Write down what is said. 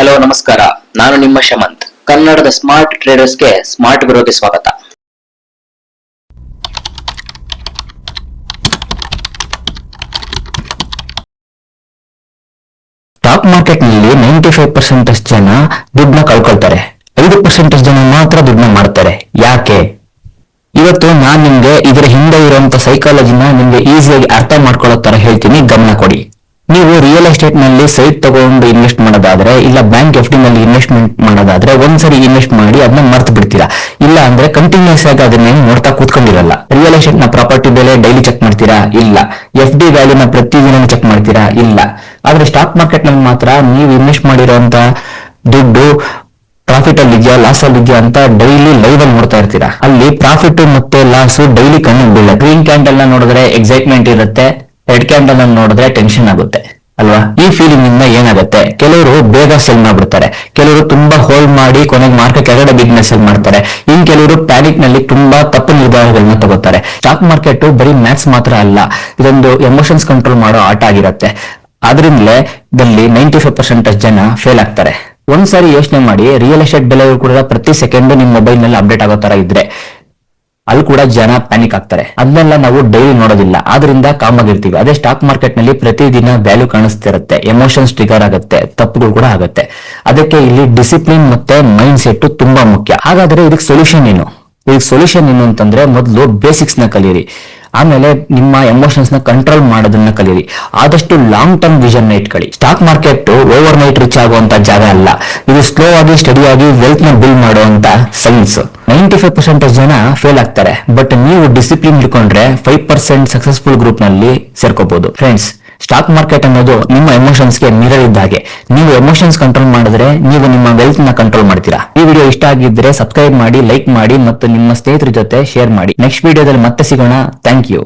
Hello ನಮಸ್ಕಾರ. ನಾನು ನಿಮ್ಮ ಶಮಂತ್. ಕನ್ನಡದ ಸ್ಮಾರ್ಟ್ ಟ್ರೇಡರ್ಸ್ಗೆ ಸ್ಮಾರ್ಟ್ ಗುರುಗೆ ಸ್ವಾಗತ. ಸ್ಟಾಕ್ ಮಾರ್ಕೆಟ್ ನಲ್ಲಿ 95% ಅಷ್ಟು ಜನ ದುಡ್ಡನ್ನ ಕಳ್ಕೊಳ್ತಾರೆ. 5% ಜನ ಮಾತ್ರ ದುಡ್ಡನ್ನ ಮಾಡ್ತಾರೆ. ಯಾಕೆ? ಇವತ್ತು ನಾನ್ ನಿಮ್ಗೆ ಇದರ ಹಿಂದೆ ಇರುವಂತ ಸೈಕಾಲಜಿನ ನಿಮ್ಗೆ ಈಸಿಯಾಗಿ ಅರ್ಥ ಮಾಡ್ಕೊಳ್ಳೋ ತರ ಹೇಳ್ತೀನಿ, ಗಮನ ಕೊಡಿ. ನೀವು ರಿಯಲ್ ಎಸ್ಟೇಟ್ ನಲ್ಲಿ ಸೈಟ್ ತಗೊಂಡು ಇನ್ವೆಸ್ಟ್ ಮಾಡೋದಾದ್ರೆ, ಇಲ್ಲ ಬ್ಯಾಂಕ್ FD ನಲ್ಲಿ ಇನ್ವೆಸ್ಟ್ಮೆಂಟ್ ಮಾಡೋದಾದ್ರೆ ಒಂದ್ಸರಿ ಇನ್ವೆಸ್ಟ್ ಮಾಡಿ ಅದನ್ನ ಮರ್ತು ಬಿಡ್ತೀರಾ. ಇಲ್ಲ ಅಂದ್ರೆ ಕಂಟಿನ್ಯೂಸ್ ಆಗಿ ಅದನ್ನ ನೋಡ್ತಾ ಕೂತ್ಕೊಂಡಿರಲ್ಲ. ರಿಯಲ್ ಎಸ್ಟೇಟ್ ನ ಪ್ರಾಪರ್ಟಿ ಬೆಲೆ ಡೈಲಿ ಚೆಕ್ ಮಾಡ್ತೀರಾ? ಇಲ್ಲ. FD ವ್ಯಾಲ್ಯೂನ ಪ್ರತಿದಿನ ಚೆಕ್ ಮಾಡ್ತೀರಾ? ಇಲ್ಲ. ಆದ್ರೆ ಸ್ಟಾಕ್ ಮಾರ್ಕೆಟ್ ನಲ್ಲಿ ಮಾತ್ರ ನೀವು ಇನ್ವೆಸ್ಟ್ ಮಾಡಿರುವಂತ ದುಡ್ಡು ಪ್ರಾಫಿಟ್ ಅಲ್ಲಿ ಇದೆಯಾ, ಲಾಸ್ ಅಲ್ಲಿ ಇದೆಯಾ ಅಂತ ಡೈಲಿ ಲೈವ್ ಅಲ್ಲಿ ನೋಡ್ತಾ ಇರ್ತೀರಾ. ಅಲ್ಲಿ ಪ್ರಾಫಿಟ್ ಮತ್ತೆ ಲಾಸ್ ಡೈಲಿ ಕಣ್ಣಿಗೆ ಬೀಳುತ್ತೆ. ಗ್ರೀನ್ ಕ್ಯಾಂಡಲ್ ನ ನೋಡಿದ್ರೆ ಎಕ್ಸೈಟ್ಮೆಂಟ್ ಇರುತ್ತೆ, ರೆಡ್ ಕ್ಯಾಂಡಲ್ ಅನ್ನು ನೋಡಿದ್ರೆ ಟೆನ್ಷನ್ ಆಗುತ್ತೆ ಅಲ್ವಾ? ಈ ಫೀಲಿಂಗ್ ಇಂದ ಏನಾಗುತ್ತೆ, ಕೆಲವರು ಬೇಗ ಸೆಲ್ ಮಾಡ್ಬಿಡ್ತಾರೆ, ಕೆಲವರು ತುಂಬಾ ಹೋಲ್ಡ್ ಮಾಡಿ ಕೊನೆಗೆ ಮಾರ್ಕೆಟ್ ಕೆಳಗಡೆ ಬಿಸ್ನೆಸ್ ಸೆಲ್ ಮಾಡ್ತಾರೆ, ಇನ್ ಕೆಲವರು ಪ್ಯಾನಿಕ್ ನಲ್ಲಿ ತುಂಬಾ ತಪ್ಪು ನಿರ್ಧಾರಗಳನ್ನ ತಗೋತಾರೆ. ಸ್ಟಾಕ್ ಮಾರ್ಕೆಟ್ ಬರೀ ಮ್ಯಾಥ್ಸ್ ಮಾತ್ರ ಅಲ್ಲ, ಇದೊಂದು ಎಮೋಷನ್ಸ್ ಕಂಟ್ರೋಲ್ ಮಾಡೋ ಆಟ ಆಗಿರುತ್ತೆ. ಆದ್ರಿಂದಲೇ ಇದರಲ್ಲಿ 95% ಜನ ಫೇಲ್ ಆಗ್ತಾರೆ. ಒಂದ್ಸಾರಿ ಯೋಚನೆ ಮಾಡಿ, ರಿಯಲ್ ಎಸ್ಟೇಟ್ ಬೆಲೆಗಳು ಕೂಡ ಪ್ರತಿ ಸೆಕೆಂಡ್ ನಿಮ್ ಮೊಬೈಲ್ ನಲ್ಲಿ ಅಪ್ಡೇಟ್ ಆಗೋ ತರ ಇದ್ರೆ ಅಲ್ಲಿ ಕೂಡ ಜನ ಪ್ಯಾನಿಕ್ ಆಗ್ತಾರೆ. ಅದನ್ನೆಲ್ಲ ನಾವು ಡೈಲಿ ನೋಡೋದಿಲ್ಲ, ಆದ್ರಿಂದ ಕಾಮ್ ಆಗಿರ್ತೀವಿ. ಅದೇ ಸ್ಟಾಕ್ ಮಾರ್ಕೆಟ್ ನಲ್ಲಿ ಪ್ರತಿದಿನ ವ್ಯಾಲ್ಯೂ ಕಾಣಿಸ್ತಿರುತ್ತೆ, ಎಮೋಷನ್ಸ್ ಟ್ರಿಗರ್ ಆಗುತ್ತೆ, ತಪ್ಪುಗಳು ಕೂಡ ಆಗುತ್ತೆ. ಅದಕ್ಕೆ ಇಲ್ಲಿ ಡಿಸಿಪ್ಲಿನ್ ಮತ್ತೆ ಮೈಂಡ್ ಸೆಟ್ ತುಂಬಾ ಮುಖ್ಯ. ಹಾಗಾದ್ರೆ ಇದಕ್ಕೆ ಸೊಲ್ಯೂಷನ್ ಏನು? ಇದಕ್ಕೆ ಸೊಲ್ಯೂಷನ್ ಏನು ಅಂತಂದ್ರೆ, ಮೊದಲು ಬೇಸಿಕ್ಸ್ ನ ಕಲಿಯಿರಿ, ಆಮೇಲೆ ನಿಮ್ಮ ಎಮೋಷನ್ಸ್ ನ ಕಂಟ್ರೋಲ್ ಮಾಡೋದನ್ನ ಕಲಿಯಿರಿ, ಆದಷ್ಟು ಲಾಂಗ್ ಟರ್ಮ್ ವಿಷನ್ ನ ಇಟ್ಕೊಳ್ಳಿ. Stock market over night rich ಆಗುವಂತ ಜಾಗ ಅಲ್ಲ, ಇದು ಸ್ಲೋ ಆಗಿ ಸ್ಟಡಿ ಆಗಿ ವೆಲ್ತ್ ನ ಬಿಲ್ಡ್ ಮಾಡುವಂತ ಸೈನ್ಸ್. 95% ಜನ ಫೇಲ್ ಆಗ್ತಾರೆ, ಬಟ್ ನೀವು ಡಿಸಿಪ್ಲಿನ್ ಇಟ್ಕೊಂಡ್ರೆ 5% ಸಕ್ಸಸ್ಫುಲ್ ಗ್ರೂಪ್ ನಲ್ಲಿ ಸೇರ್ಕೋಬಹುದು. ಫ್ರೆಂಡ್ಸ್, ಸ್ಟಾಕ್ ಮಾರ್ಕೆಟ್ ಅನ್ನೋದು ನಿಮ್ಮ ಎಮೋಷನ್ಸ್ ಗೆ ಮಿರರ್ ಇದ್ದಾಗೆ. ನೀವು ಎಮೋಷನ್ಸ್ ಕಂಟ್ರೋಲ್ ಮಾಡಿದ್ರೆ ನೀವು ನಿಮ್ಮ ವೆಲ್ತ್ ನ ಕಂಟ್ರೋಲ್ ಮಾಡ್ತೀರಾ. ಈ ವಿಡಿಯೋ ಇಷ್ಟ ಆಗಿದ್ರೆ ಸಬ್ಸ್ಕ್ರೈಬ್ ಮಾಡಿ, ಲೈಕ್ ಮಾಡಿ ಮತ್ತು ನಿಮ್ಮ ಸ್ನೇಹಿತರ ಜೊತೆ ಶೇರ್ ಮಾಡಿ. ನೆಕ್ಸ್ಟ್ ವಿಡಿಯೋದಲ್ಲಿ ಮತ್ತೆ ಸಿಗೋಣ. Thank you.